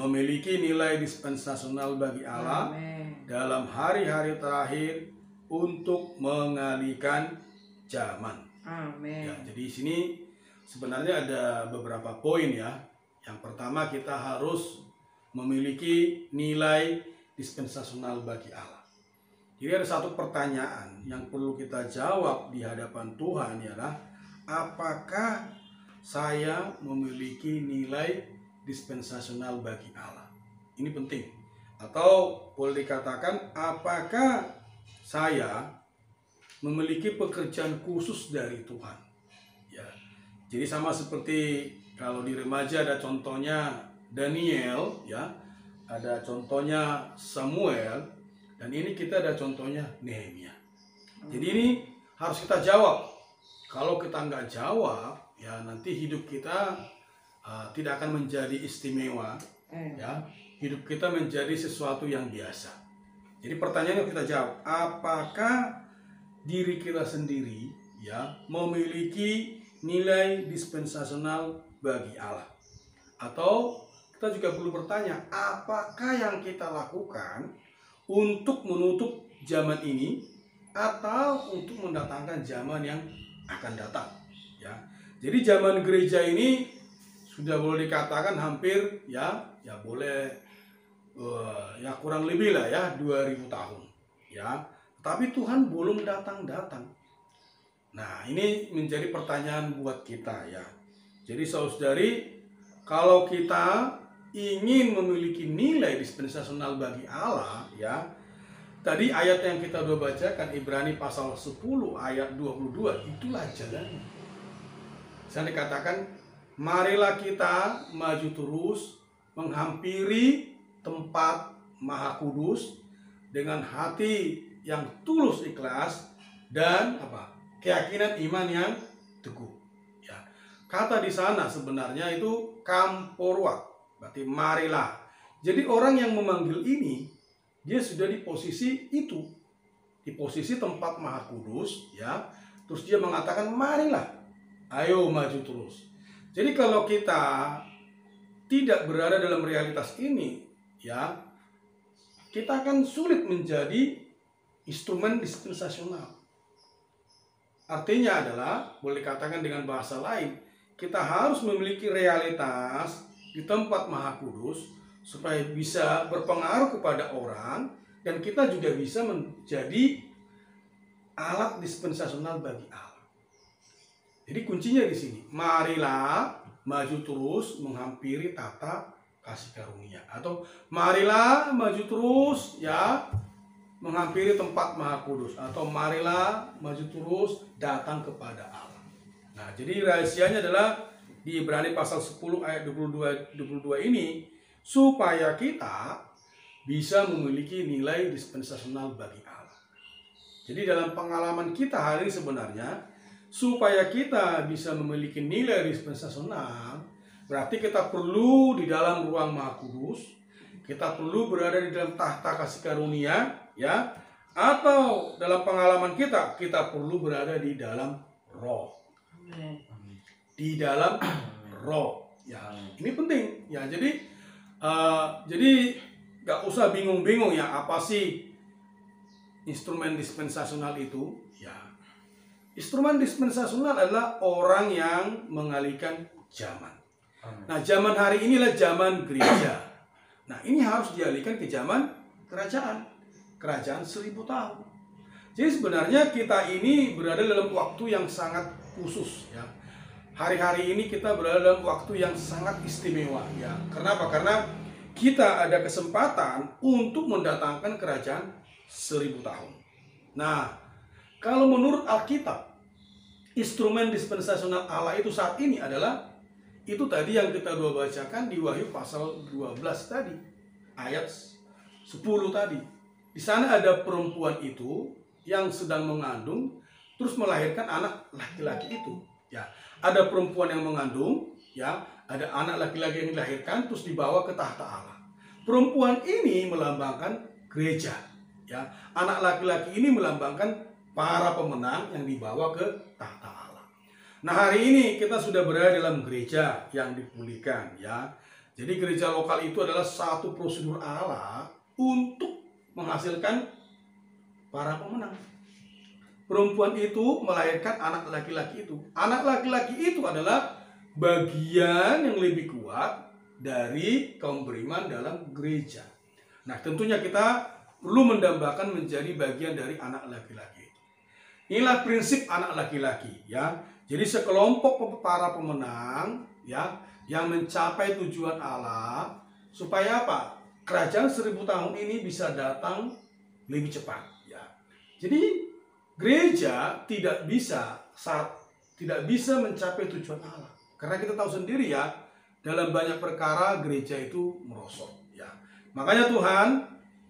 memiliki nilai dispensasional bagi Allah dalam hari-hari terakhir untuk mengalihkan zaman. Amin. Ya, jadi di sini sebenarnya ada beberapa poin ya. Yang pertama, kita harus memiliki nilai dispensasional bagi Allah. Jadi ada satu pertanyaan yang perlu kita jawab di hadapan Tuhan, ialah apakah saya memiliki nilai dispensasional bagi Allah? Ini penting. Atau boleh dikatakan, apakah saya memiliki pekerjaan khusus dari Tuhan? Ya. Jadi sama seperti kalau di remaja ada contohnya Daniel, ya, ada contohnya Samuel, dan ini kita ada contohnya Nehemia. Jadi ini harus kita jawab. Kalau kita nggak jawab, ya nanti hidup kita tidak akan menjadi istimewa, ya. Hidup kita menjadi sesuatu yang biasa. Jadi pertanyaannya kita jawab, apakah diri kita sendiri, ya, memiliki nilai dispensasional bagi Allah? Atau kita juga perlu bertanya, apakah yang kita lakukan untuk menutup zaman ini atau untuk mendatangkan zaman yang akan datang, ya. Jadi zaman gereja ini sudah boleh dikatakan hampir ya boleh ya kurang lebih lah ya 2000 tahun, ya. Tapi Tuhan belum datang-datang. Nah, ini menjadi pertanyaan buat kita, ya. Jadi saudari, kalau kita ingin memiliki nilai dispensasional bagi Allah, ya. Tadi ayat yang kita udah bacakan, Ibrani pasal 10 ayat 22, itulah jalannya. Saya dikatakan, marilah kita maju terus menghampiri tempat Maha Kudus dengan hati yang tulus ikhlas dan keyakinan iman yang teguh. Ya. Kata di sana sebenarnya itu kamporwa, berarti marilah. Jadi orang yang memanggil ini, dia sudah di posisi itu, di posisi tempat Maha Kudus, ya. Terus dia mengatakan marilah, ayo maju terus. Jadi kalau kita tidak berada dalam realitas ini, ya, kita akan sulit menjadi instrumen dispensasional. Artinya adalah, boleh katakan dengan bahasa lain, kita harus memiliki realitas di tempat Maha Kudus supaya bisa berpengaruh kepada orang, dan kita juga bisa menjadi alat dispensasional bagi Allah. Jadi kuncinya di sini, marilah maju terus menghampiri tata kasih karunia, atau marilah maju terus ya menghampiri tempat Maha Kudus, atau marilah maju terus datang kepada Allah. Nah, jadi rahasianya adalah di Ibrani pasal 10 ayat 22 ini, supaya kita bisa memiliki nilai dispensasional bagi Allah. Jadi dalam pengalaman kita hari ini sebenarnya, supaya kita bisa memiliki nilai dispensasional, berarti kita perlu di dalam ruang Maha Kudus, kita perlu berada di dalam tahta kasih karunia, ya, atau dalam pengalaman kita perlu berada di dalam roh. Di dalam roh, ya. Ini penting, ya. Jadi nggak usah bingung-bingung ya, apa sih instrumen dispensasional itu, ya. Instrumen dispensasional adalah orang yang mengalihkan zaman. Nah, zaman hari inilah zaman gereja. Nah, ini harus dialihkan ke zaman kerajaan 1000 tahun. Jadi sebenarnya kita ini berada dalam waktu yang sangat khusus, ya. Hari-hari ini kita berada dalam waktu yang sangat istimewa, ya. Kenapa? Karena kita ada kesempatan untuk mendatangkan kerajaan 1000 tahun. Nah, kalau menurut Alkitab, instrumen dispensasional Allah itu saat ini adalah itu tadi yang kita dua bacakan di Wahyu pasal 12 tadi, ayat 10 tadi. Di sana ada perempuan itu yang sedang mengandung terus melahirkan anak laki-laki itu, ya. Ada perempuan yang mengandung, ya, ada anak laki-laki yang dilahirkan terus dibawa ke tahta Allah. Perempuan ini melambangkan gereja, ya. Anak laki-laki ini melambangkan para pemenang yang dibawa ke tahta Allah. Nah, hari ini kita sudah berada dalam gereja yang dipulihkan, ya. Jadi gereja lokal itu adalah satu prosedur Allah untuk menghasilkan para pemenang. Perempuan itu melahirkan anak laki-laki itu. Anak laki-laki itu adalah bagian yang lebih kuat dari kaum beriman dalam gereja. Nah, tentunya kita perlu mendambakan menjadi bagian dari anak laki-laki itu. Inilah prinsip anak laki-laki, ya. Jadi sekelompok para pemenang, ya, yang mencapai tujuan Allah supaya apa? Kerajaan 1000 tahun ini bisa datang lebih cepat, ya. Jadi gereja tidak bisa mencapai tujuan Allah. Karena kita tahu sendiri ya, dalam banyak perkara gereja itu merosot, ya. Makanya Tuhan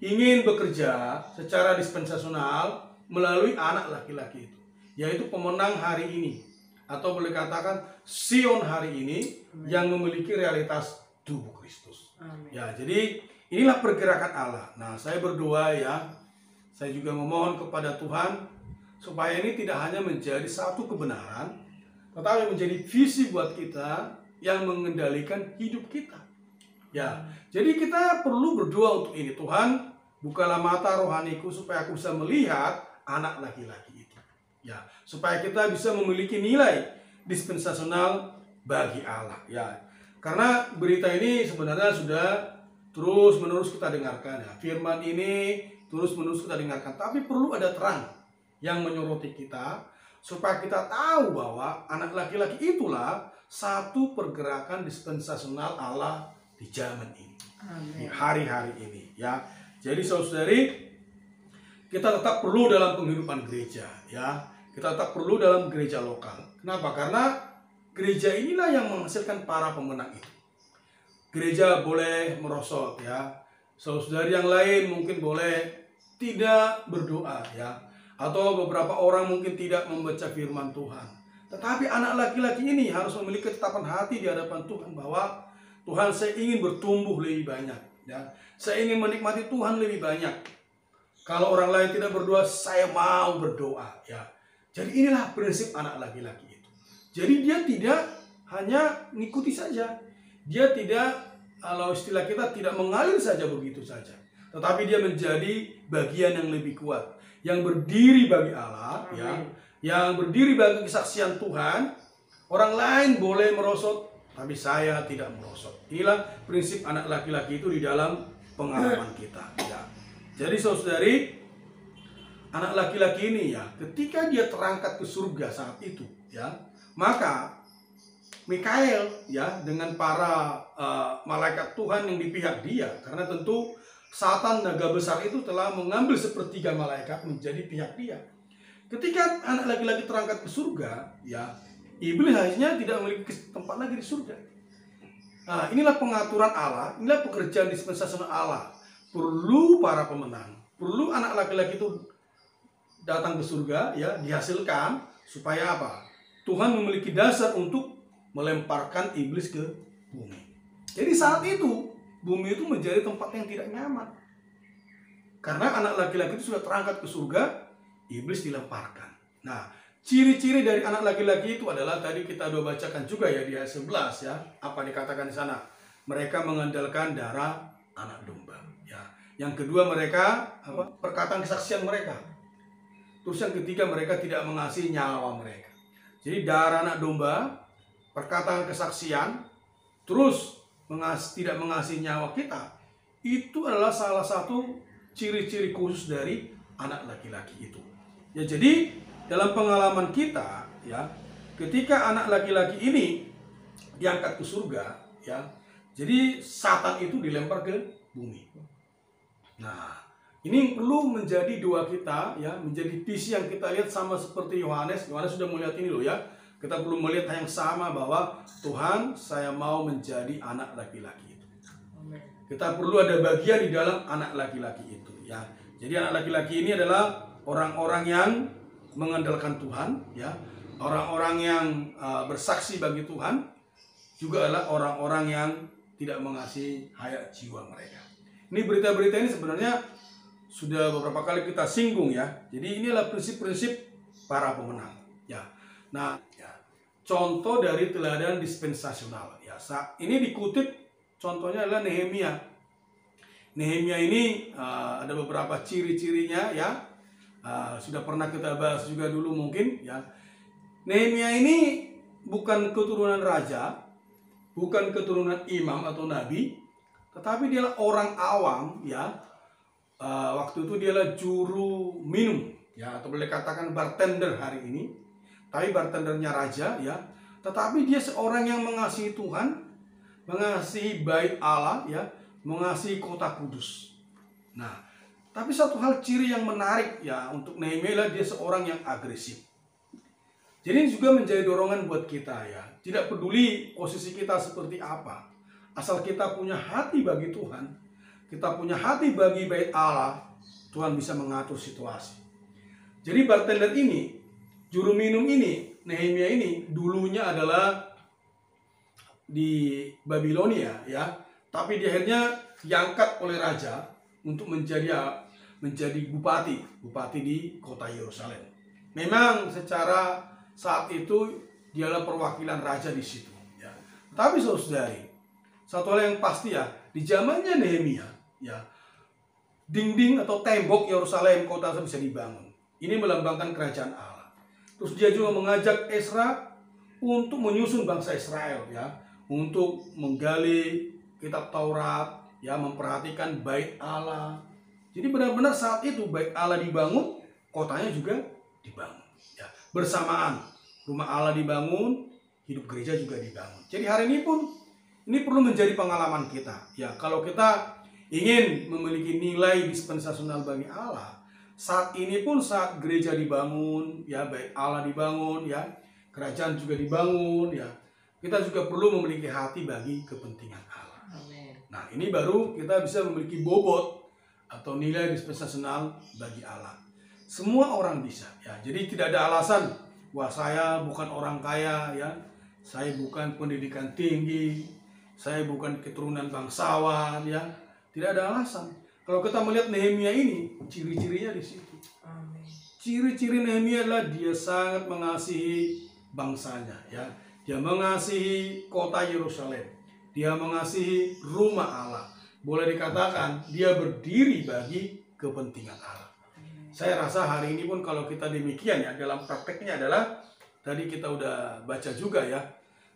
ingin bekerja secara dispensasional melalui anak laki-laki itu, yaitu pemenang hari ini, atau boleh katakan Sion hari ini. Amen. Yang memiliki realitas tubuh Kristus. Amen. Ya, jadi inilah pergerakan Allah. Nah, saya berdoa ya, saya juga memohon kepada Tuhan supaya ini tidak hanya menjadi satu kebenaran, tetapi menjadi visi buat kita yang mengendalikan hidup kita. Ya, jadi kita perlu berdoa untuk ini. Tuhan, bukalah mata rohaniku supaya aku bisa melihat anak laki-laki itu. Ya, supaya kita bisa memiliki nilai dispensasional bagi Allah. Ya, karena berita ini sebenarnya sudah terus-menerus kita dengarkan. Ya, firman ini terus-menerus kita dengarkan. Tapi perlu ada terang yang menyoroti kita supaya kita tahu bahwa anak laki-laki itulah satu pergerakan dispensasional Allah di zaman ini. Amen. Di hari-hari ini, ya. Jadi saudari, kita tetap perlu dalam penghidupan gereja, ya. Kita tetap perlu dalam gereja lokal. Kenapa? Karena gereja inilah yang menghasilkan para pemenang itu. Gereja boleh merosot, ya. Saudari yang lain mungkin boleh tidak berdoa, ya. Atau beberapa orang mungkin tidak membaca firman Tuhan. Tetapi anak laki-laki ini harus memiliki ketetapan hati di hadapan Tuhan bahwa Tuhan, saya ingin bertumbuh lebih banyak, ya. Saya ingin menikmati Tuhan lebih banyak. Kalau orang lain tidak berdoa, saya mau berdoa, ya. Jadi inilah prinsip anak laki-laki itu. Jadi dia tidak hanya mengikuti saja. Dia tidak, kalau istilah kita, tidak mengalir saja begitu saja. Tetapi dia menjadi bagian yang lebih kuat, yang berdiri bagi Allah, ya, yang berdiri bagi kesaksian Tuhan. Orang lain boleh merosot, tapi saya tidak merosot. Inilah prinsip anak laki-laki itu di dalam pengalaman kita, ya. Jadi saudari, anak laki-laki ini ya, ketika dia terangkat ke surga saat itu, ya, maka Mikael ya dengan para malaikat Tuhan yang di pihak dia, karena tentu Satan naga besar itu telah mengambil sepertiga malaikat menjadi pihak dia. Ketika anak laki-laki terangkat ke surga, ya, iblis akhirnya tidak memiliki tempat lagi di surga. Nah, inilah pengaturan Allah, inilah pekerjaan dispensasional Allah. Perlu para pemenang, perlu anak laki-laki itu datang ke surga, ya, dihasilkan supaya apa? Tuhan memiliki dasar untuk melemparkan iblis ke bumi. Jadi saat itu bumi itu menjadi tempat yang tidak nyaman. Karena anak laki-laki itu sudah terangkat ke surga, iblis dilemparkan. Nah, ciri-ciri dari anak laki-laki itu adalah tadi kita sudah bacakan juga ya di ayat 11 ya. Apa dikatakan di sana? Mereka mengandalkan darah anak domba, ya. Yang kedua mereka perkataan kesaksian mereka. Terus yang ketiga mereka tidak mengasihi nyawa mereka. Jadi darah anak domba, perkataan kesaksian, terus tidak mengasihi nyawa kita, itu adalah salah satu ciri-ciri khusus dari anak laki-laki itu. Ya, jadi dalam pengalaman kita, ya, ketika anak laki-laki ini diangkat ke surga, ya, jadi Satan itu dilempar ke bumi. Nah, ini perlu menjadi doa kita, ya, menjadi visi yang kita lihat sama seperti Yohanes. Yohanes sudah melihat ini loh, ya. Kita perlu melihat yang sama bahwa Tuhan, saya mau menjadi anak laki-laki itu. Kita perlu ada bagian di dalam anak laki-laki itu, ya. Jadi anak laki-laki ini adalah orang-orang yang mengandalkan Tuhan, ya. Orang-orang yang bersaksi bagi Tuhan, juga adalah orang-orang yang tidak mengasihi hayat jiwa mereka. Ini berita-berita ini sebenarnya sudah beberapa kali kita singgung, ya. Jadi inilah prinsip-prinsip para pemenang, ya. Nah, ya, contoh dari teladan dispensasional, ya. Ini dikutip Contohnya adalah Nehemia. Nehemia ini ada beberapa ciri-cirinya ya. Sudah pernah kita bahas juga dulu mungkin ya. Nehemia ini bukan keturunan raja, bukan keturunan imam atau nabi, tetapi dia orang awam ya. Waktu itu dia adalah juru minum ya, atau boleh katakan bartender hari ini. Tapi bartendernya raja ya. Tetapi dia seorang yang mengasihi Tuhan, mengasihi bait Allah ya, mengasihi kota kudus. Nah, tapi satu hal ciri yang menarik ya untuk Nehemia, dia seorang yang agresif. Jadi ini juga menjadi dorongan buat kita ya. Tidak peduli posisi kita seperti apa, asal kita punya hati bagi Tuhan, kita punya hati bagi bait Allah, Tuhan bisa mengatur situasi. Jadi bartender ini, juru minum ini, Nehemia ini dulunya adalah di Babilonia ya, tapi di akhirnya diangkat oleh raja untuk menjadi bupati di kota Yerusalem. Memang secara saat itu dialah perwakilan raja di situ ya. Tapi saudari, satu hal yang pasti ya, di zamannya Nehemia ya, dinding atau tembok Yerusalem kota bisa dibangun. Ini melambangkan kerajaan Allah. Terus dia juga mengajak Ezra untuk menyusun bangsa Israel ya, untuk menggali kitab Taurat ya, memperhatikan bait Allah. Jadi benar-benar saat itu bait Allah dibangun, kotanya juga dibangun ya. Bersamaan rumah Allah dibangun, hidup gereja juga dibangun. Jadi hari ini pun ini perlu menjadi pengalaman kita ya. Kalau kita ingin memiliki nilai dispensasional bagi Allah, saat ini pun saat gereja dibangun ya, bait Allah dibangun ya, kerajaan juga dibangun ya, kita juga perlu memiliki hati bagi kepentingan Allah. Amen. Nah, ini baru kita bisa memiliki bobot atau nilai dispensasional bagi Allah. Semua orang bisa ya. Jadi tidak ada alasan, wah saya bukan orang kaya ya, saya bukan pendidikan tinggi, saya bukan keturunan bangsawan ya. Tidak ada alasan. Kalau kita melihat Nehemia ini, ciri-cirinya di situ. Ciri-ciri Nehemia adalah dia sangat mengasihi bangsanya ya. Dia mengasihi kota Yerusalem. Dia mengasihi rumah Allah. Boleh dikatakan dia berdiri bagi kepentingan Allah. Saya rasa hari ini pun kalau kita demikian ya, dalam prakteknya adalah tadi kita udah baca juga ya.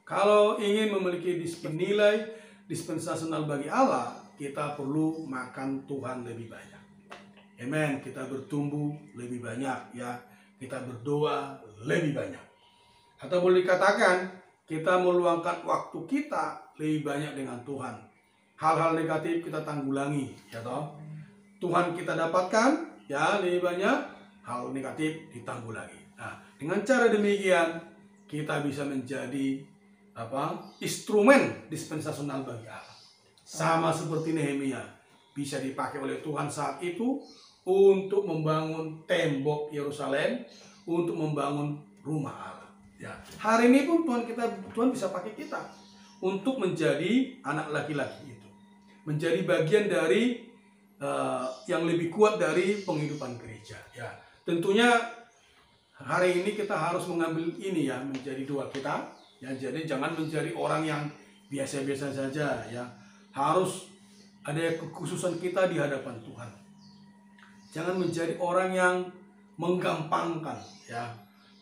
Kalau ingin memiliki nilai dispensasional bagi Allah, kita perlu makan Tuhan lebih banyak. Amen. Kita bertumbuh lebih banyak ya. Kita berdoa lebih banyak. Atau boleh dikatakan kita meluangkan waktu kita lebih banyak dengan Tuhan. Hal-hal negatif kita tanggulangi ya toh. Tuhan kita dapatkan ya lebih banyak, hal negatif ditanggulangi. Nah, dengan cara demikian kita bisa menjadi instrumen dispensasional bagi Allah. Sama seperti Nehemia, bisa dipakai oleh Tuhan saat itu untuk membangun tembok Yerusalem, untuk membangun rumah Allah. Ya, hari ini pun Tuhan bisa pakai kita untuk menjadi anak laki-laki itu, menjadi bagian dari yang lebih kuat dari penghidupan gereja. Ya, tentunya hari ini kita harus mengambil ini ya, menjadi doa kita. Ya, jadi jangan menjadi orang yang biasa-biasa saja ya. Harus ada kekhususan kita di hadapan Tuhan. Jangan menjadi orang yang menggampangkan ya.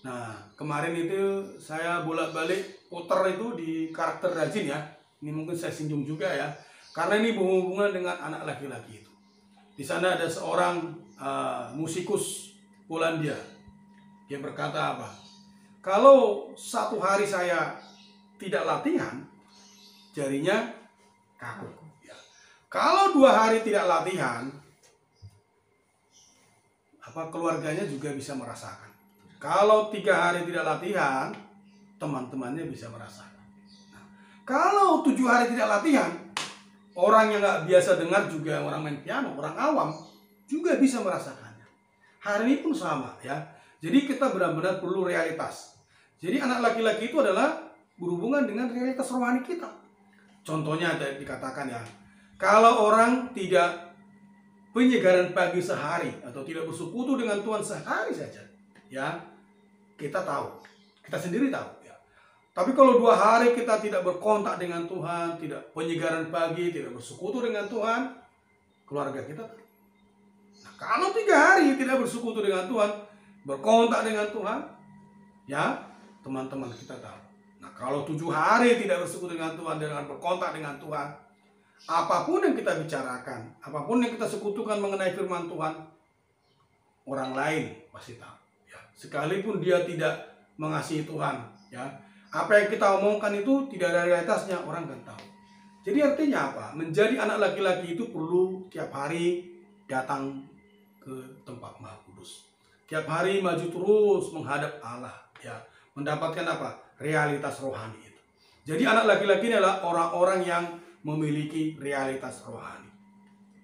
Nah, kemarin itu saya bolak-balik putar itu di karakter rajin ya. Ini mungkin saya singgung juga ya. Karena ini berhubungan dengan anak laki-laki itu. Di sana ada seorang musikus Polandia. Dia berkata apa? Kalau satu hari saya tidak latihan, jarinya kaku. Ya. Kalau 2 hari tidak latihan, keluarganya juga bisa merasakan. Kalau 3 hari tidak latihan, teman-temannya bisa merasakan. Nah, kalau 7 hari tidak latihan, orang yang nggak biasa dengar juga, orang main piano, orang awam juga bisa merasakannya. Hari ini pun sama ya. Jadi kita benar-benar perlu realitas. Jadi anak laki-laki itu adalah berhubungan dengan realitas rohani kita. Contohnya dikatakan ya, kalau orang tidak penyegaran pagi sehari atau tidak bersekutu dengan Tuhan sehari saja, ya kita tahu, kita sendiri tahu ya. Tapi kalau 2 hari kita tidak berkontak dengan Tuhan, tidak penyegaran pagi, tidak bersekutu dengan Tuhan, keluarga kita. Nah, kalau 3 hari tidak bersekutu dengan Tuhan, berkontak dengan Tuhan, ya teman-teman kita tahu. Nah, kalau 7 hari tidak bersekutu dengan Tuhan, dengan berkontak dengan Tuhan, apapun yang kita bicarakan, apapun yang kita sekutukan mengenai firman Tuhan, orang lain pasti tahu. Ya, sekalipun dia tidak mengasihi Tuhan, ya, apa yang kita omongkan itu tidak ada realitasnya, orang kan tahu. Jadi artinya apa? Menjadi anak laki-laki itu perlu tiap hari datang ke tempat Maha Kudus. Tiap hari maju terus menghadap Allah, ya, mendapatkan apa? Realitas rohani itu. Jadi anak laki-laki ini adalah orang-orang yang memiliki realitas rohani.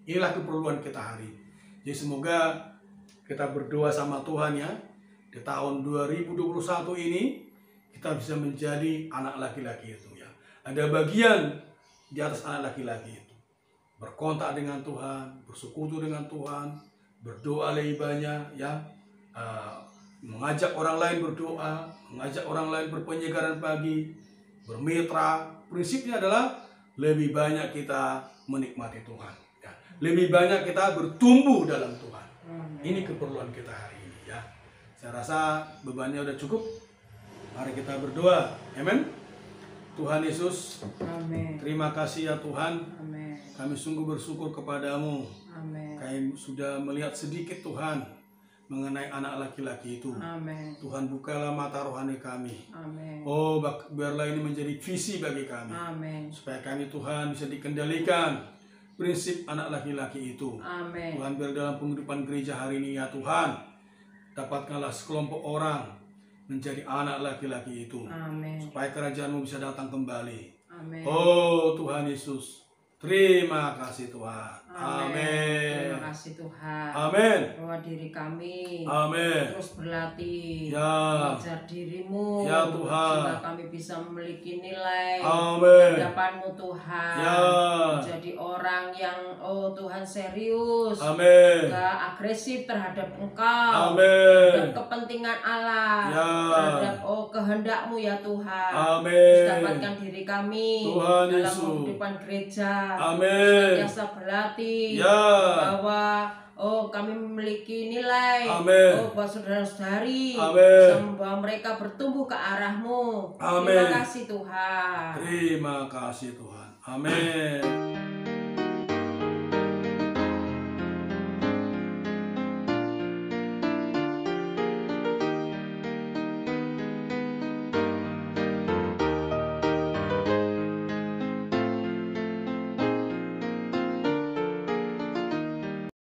Inilah keperluan kita hari ini. Jadi semoga kita berdoa sama Tuhan, ya, di tahun 2021 ini kita bisa menjadi anak laki-laki itu, ya. Ada bagian di atas anak laki-laki itu. Berkontak dengan Tuhan, bersekutu dengan Tuhan, berdoa lebih banyak, ya. Mengajak orang lain berdoa, mengajak orang lain berpenyegaran pagi, bermitra. Prinsipnya adalah lebih banyak kita menikmati Tuhan, ya. Lebih banyak kita bertumbuh dalam Tuhan. Ini keperluan kita hari ini, ya. Saya rasa bebannya udah cukup. Mari kita berdoa. Amin. Tuhan Yesus, amin. Terima kasih ya Tuhan. Amin. Kami sungguh bersyukur kepadamu. Amin. Kami sudah melihat sedikit Tuhan mengenai anak laki-laki itu. Amin. Tuhan bukalah mata rohani kami. Amin. Oh, biarlah ini menjadi visi bagi kami. Amin. Supaya kami Tuhan bisa dikendalikan prinsip anak laki-laki itu. Amin. Tuhan, biar dalam penghidupan gereja hari ini ya Tuhan, dapatkanlah sekelompok orang menjadi anak laki-laki itu. Amin. Supaya kerajaan-Mu bisa datang kembali. Amin. Oh Tuhan Yesus, terima kasih Tuhan. Amin. Terima kasih Tuhan. Amin. Bahwa diri kami terus berlatih, ya, belajar diri-Mu, ya Tuhan, sehingga kami bisa memiliki nilai di hadapan-Mu Tuhan, ya, menjadi orang yang Tuhan serius, gak agresif terhadap Engkau, terhadap kepentingan Allah, ya, terhadap kehendak-Mu ya Tuhan. Dapatkan diri kami Tuhan dalam Yesus. kehidupan gereja. Biasa berlatih, ya, bahwa kami memiliki nilai, buat saudara-saudari, bisa membawa mereka bertumbuh ke arah-Mu. Terima kasih Tuhan. Terima kasih Tuhan. Amin.